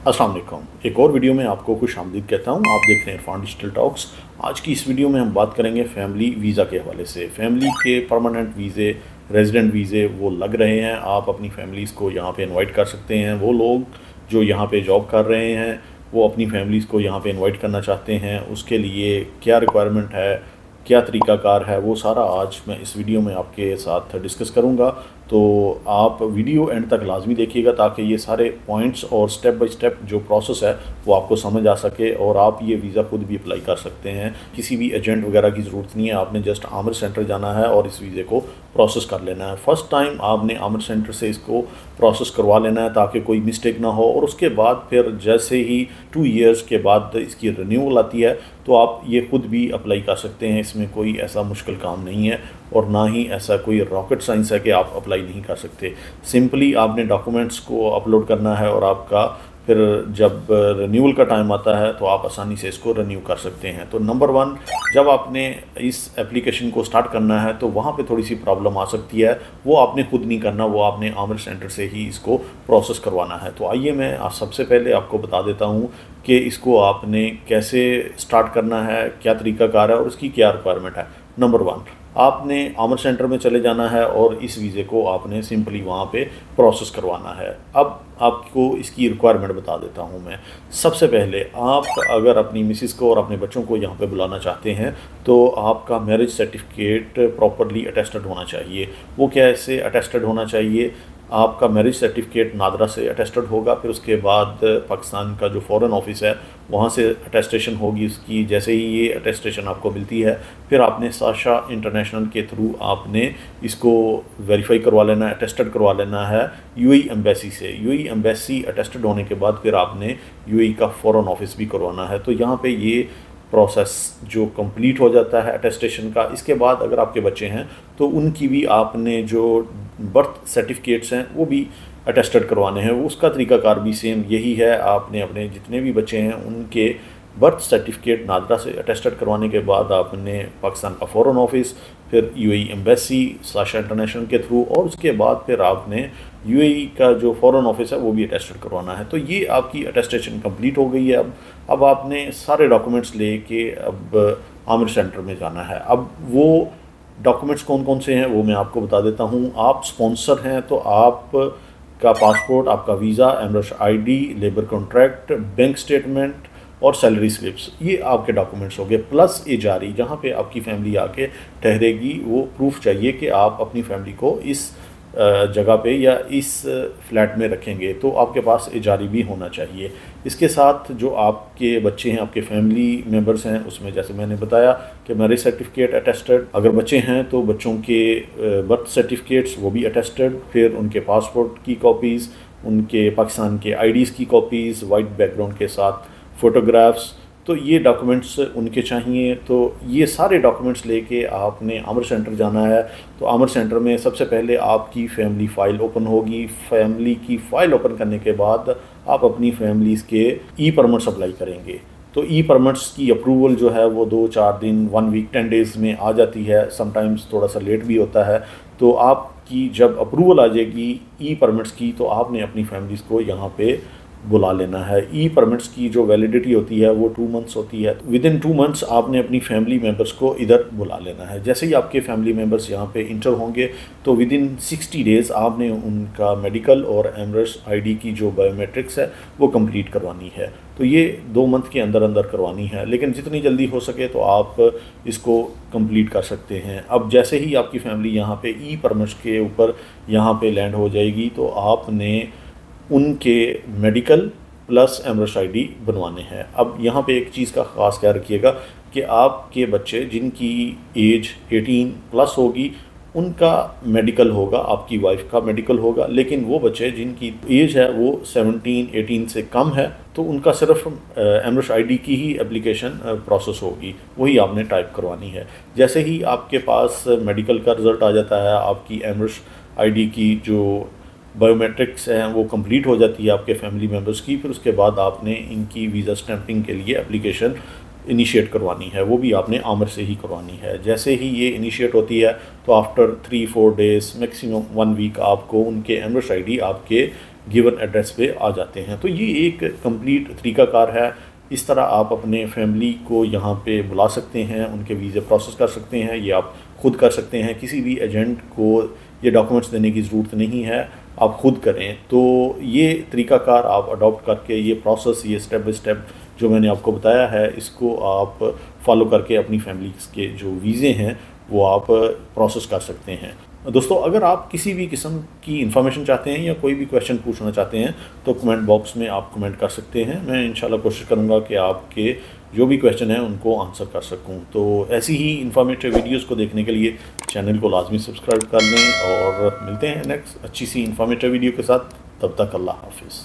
अस्सलाम वालेकुम। एक और वीडियो में आपको खुशामदीद कहता हूँ। आप देख रहे हैं इरफान डिजिटल टॉक्स। आज की इस वीडियो में हम बात करेंगे फैमिली वीज़ा के हवाले से। फैमिली के परमानेंट वीज़े, रेजिडेंट वीज़े वो लग रहे हैं। आप अपनी फैमिलीज़ को यहाँ पे इनवाइट कर सकते हैं। वो लोग जो यहाँ पे जॉब कर रहे हैं वो अपनी फैमिलीज़ को यहाँ पे इनवाइट करना चाहते हैं। उसके लिए क्या रिक्वायरमेंट है, क्या तरीक़ाकार है, वो सारा आज मैं इस वीडियो में आपके साथ डिस्कस करूँगा। तो आप वीडियो एंड तक लाजमी देखिएगा ताकि ये सारे पॉइंट्स और स्टेप बाय स्टेप जो प्रोसेस है वो आपको समझ आ सके और आप ये वीज़ा खुद भी अप्लाई कर सकते हैं। किसी भी एजेंट वगैरह की ज़रूरत नहीं है। आपने जस्ट आमिर सेंटर जाना है और इस वीज़े को प्रोसेस कर लेना है। फ़र्स्ट टाइम आपने आमिर सेंटर से इसको प्रोसेस करवा लेना है ताकि कोई मिस्टेक ना हो। और उसके बाद फिर जैसे ही 2 ईयर्स के बाद इसकी रिन्यूअल आती है तो आप ये खुद भी अप्लाई कर सकते हैं। इसमें कोई ऐसा मुश्किल काम नहीं है और ना ही ऐसा कोई रॉकेट साइंस है कि आप अप्लाई नहीं कर सकते। सिंपली आपने डॉक्यूमेंट्स को अपलोड करना है और आपका फिर जब रिन्यूअल का टाइम आता है तो आप आसानी से इसको रिन्यू कर सकते हैं। तो नंबर 1, जब आपने इस एप्लीकेशन को स्टार्ट करना है तो वहाँ पे थोड़ी सी प्रॉब्लम आ सकती है। वो आपने खुद नहीं करना, वो आपने आमिर सेंटर से ही इसको प्रोसेस करवाना है। तो आइए मैं सबसे पहले आपको बता देता हूँ कि इसको आपने कैसे स्टार्ट करना है, क्या तरीक़ाकार है और उसकी क्या रिक्वायरमेंट है। नंबर 1, आपने आमिर सेंटर में चले जाना है और इस वीज़े को आपने सिंपली वहाँ पे प्रोसेस करवाना है। अब आपको इसकी रिक्वायरमेंट बता देता हूँ मैं। सबसे पहले आप अगर अपनी मिसेस को और अपने बच्चों को यहाँ पे बुलाना चाहते हैं तो आपका मैरिज सर्टिफिकेट प्रॉपरली अटेस्टेड होना चाहिए। वो कैसे अटेस्टेड होना चाहिए? आपका मैरिज सर्टिफिकेट नादरा से अटेस्टेड होगा, फिर उसके बाद पाकिस्तान का जो फ़ॉरेन ऑफिस है वहाँ से अटेस्टेशन होगी उसकी। जैसे ही ये अटेस्टेशन आपको मिलती है फिर आपने साशा इंटरनेशनल के थ्रू आपने इसको वेरीफाई करवा लेना है, अटेस्टेड करवा लेना है यूएई एम्बेसी से। यूएई एम्बेसी अटेस्टेड होने के बाद फिर आपने यूएई का फ़ॉरेन ऑफिस भी करवाना है। तो यहाँ पे ये प्रोसेस जो कंप्लीट हो जाता है अटेस्टेशन का, इसके बाद अगर आपके बच्चे हैं तो उनकी भी आपने जो बर्थ सर्टिफिकेट्स हैं वो भी अटेस्टेड करवाने हैं। उसका तरीक़ाकार भी सेम यही है। आपने अपने जितने भी बच्चे हैं उनके बर्थ सर्टिफिकेट नादरा से अटेस्टेड करवाने के बाद आपने पाकिस्तान का फ़ॉरेन ऑफिस, फिर यूएई एम्बेसी साशा इंटरनेशनल के थ्रू और उसके बाद फिर आपने यूएई का जो फ़ॉरेन ऑफिस है वो भी अटेस्टेड करवाना है। तो ये आपकी अटेस्टेशन कंप्लीट हो गई है। अब आपने सारे डॉक्यूमेंट्स लेके अब आमिर सेंटर में जाना है। अब वो डॉक्यूमेंट्स कौन कौन से हैं वो मैं आपको बता देता हूँ। आप स्पॉन्सर हैं तो आप का पासपोर्ट, आपका visa, Emirates ID, labour contract, bank statement और सैलरी स्लिप्स, ये आपके डॉक्यूमेंट्स हो गए। प्लस एजारी, जहाँ पे आपकी फैमिली आके ठहरेगी वो प्रूफ चाहिए कि आप अपनी फैमिली को इस जगह पे या इस फ्लैट में रखेंगे, तो आपके पास एजारी भी होना चाहिए। इसके साथ जो आपके बच्चे हैं, आपके फैमिली मेम्बर्स हैं, उसमें जैसे मैंने बताया कि मैरिज सर्टिफिकेट अटेस्टेड, अगर बच्चे हैं तो बच्चों के बर्थ सर्टिफिकेट्स वो भी अटेस्टेड, फिर उनके पासपोर्ट की कॉपीज़, उनके पाकिस्तान के आईडीज़ की कॉपीज़ वाइट बैकग्राउंड के साथ, फ़ोटोग्राफ्स, तो ये डॉक्यूमेंट्स उनके चाहिए। तो ये सारे डॉक्यूमेंट्स लेके आपने आमिर सेंटर जाना है। तो आमिर सेंटर में सबसे पहले आपकी फ़ैमिली फ़ाइल ओपन होगी। फैमिली की फ़ाइल ओपन करने के बाद आप अपनी फैमिलीज़ के ई परमिट्स अप्लाई करेंगे। तो ई परमिट्स की अप्रूवल जो है वो 2-4 दिन, 1 वीक, 10 डेज़ में आ जाती है। समटाइम्स थोड़ा सा लेट भी होता है। तो आपकी जब अप्रूवल आ जाएगी ई परमिट्स की तो आपने अपनी फैमिलीज़ को यहाँ पे बुला लेना है। ई परमिट्स की जो वैलिडिटी होती है वो 2 मंथ्स होती है। विदिन 2 मंथ्स आपने अपनी फैमिली मेम्बर्स को इधर बुला लेना है। जैसे ही आपके फैमिली मेम्बर्स यहाँ पे इंटर होंगे तो विदिन 60 डेज़ आपने उनका मेडिकल और एमरेट्स आईडी की जो बायोमेट्रिक्स है वो कंप्लीट करवानी है। तो ये 2 मंथ के अंदर अंदर करवानी है, लेकिन जितनी जल्दी हो सके तो आप इसको कंप्लीट कर सकते हैं। अब जैसे ही आपकी फैमिली यहाँ पे ई परमिट्स के ऊपर यहाँ पे लैंड हो जाएगी तो आपने उनके मेडिकल प्लस एमरेट्स आईडी बनवाने हैं। अब यहाँ पे एक चीज़ का ख़ास ख्याल रखिएगा कि आपके बच्चे जिनकी एज 18 प्लस होगी उनका मेडिकल होगा, आपकी वाइफ का मेडिकल होगा। लेकिन वो बच्चे जिनकी एज है वो 17-18 से कम है तो उनका सिर्फ एमरेट्स आईडी की ही एप्लीकेशन प्रोसेस होगी, वही आपने टाइप करवानी है। जैसे ही आपके पास मेडिकल का रिज़ल्ट आ जाता है, आपकी एमरेट्स आईडी की जो बायोमेट्रिक्स हैं वो कंप्लीट हो जाती है आपके फैमिली मेम्बर्स की, फिर उसके बाद आपने इनकी वीज़ा स्टैंपिंग के लिए एप्लीकेशन इनिशिएट करवानी है, वो भी आपने आमिर से ही करवानी है। जैसे ही ये इनिशिएट होती है तो आफ्टर 3-4 डेज़ मैक्सिमम 1 वीक आपको उनके एमरेट्स आईडी आपके गिवन एड्रेस पे आ जाते हैं। तो ये एक कंप्लीट तरीकाकार है। इस तरह आप अपने फैमिली को यहाँ पे बुला सकते हैं, उनके वीज़े प्रोसेस कर सकते हैं। ये आप खुद कर सकते हैं, किसी भी एजेंट को ये डॉक्यूमेंट्स देने की ज़रूरत नहीं है, आप खुद करें। तो ये तरीकाकार आप अडॉप्ट करके ये प्रोसेस, ये स्टेप बाय स्टेप जो मैंने आपको बताया है, इसको आप फॉलो करके अपनी फैमिलीज़ के जो वीज़े हैं वो आप प्रोसेस कर सकते हैं। दोस्तों, अगर आप किसी भी किस्म की इन्फॉर्मेशन चाहते हैं या कोई भी क्वेश्चन पूछना चाहते हैं तो कमेंट बॉक्स में आप कमेंट कर सकते हैं। मैं इंशाल्लाह कोशिश करूंगा कि आपके जो भी क्वेश्चन हैं उनको आंसर कर सकूं। तो ऐसी ही इन्फॉर्मेटिव वीडियोस को देखने के लिए चैनल को लाजमी सब्सक्राइब कर लें और मिलते हैं नेक्स्ट अच्छी सी इन्फॉर्मेटिव वीडियो के साथ। तब तक अल्लाह हाफिज़।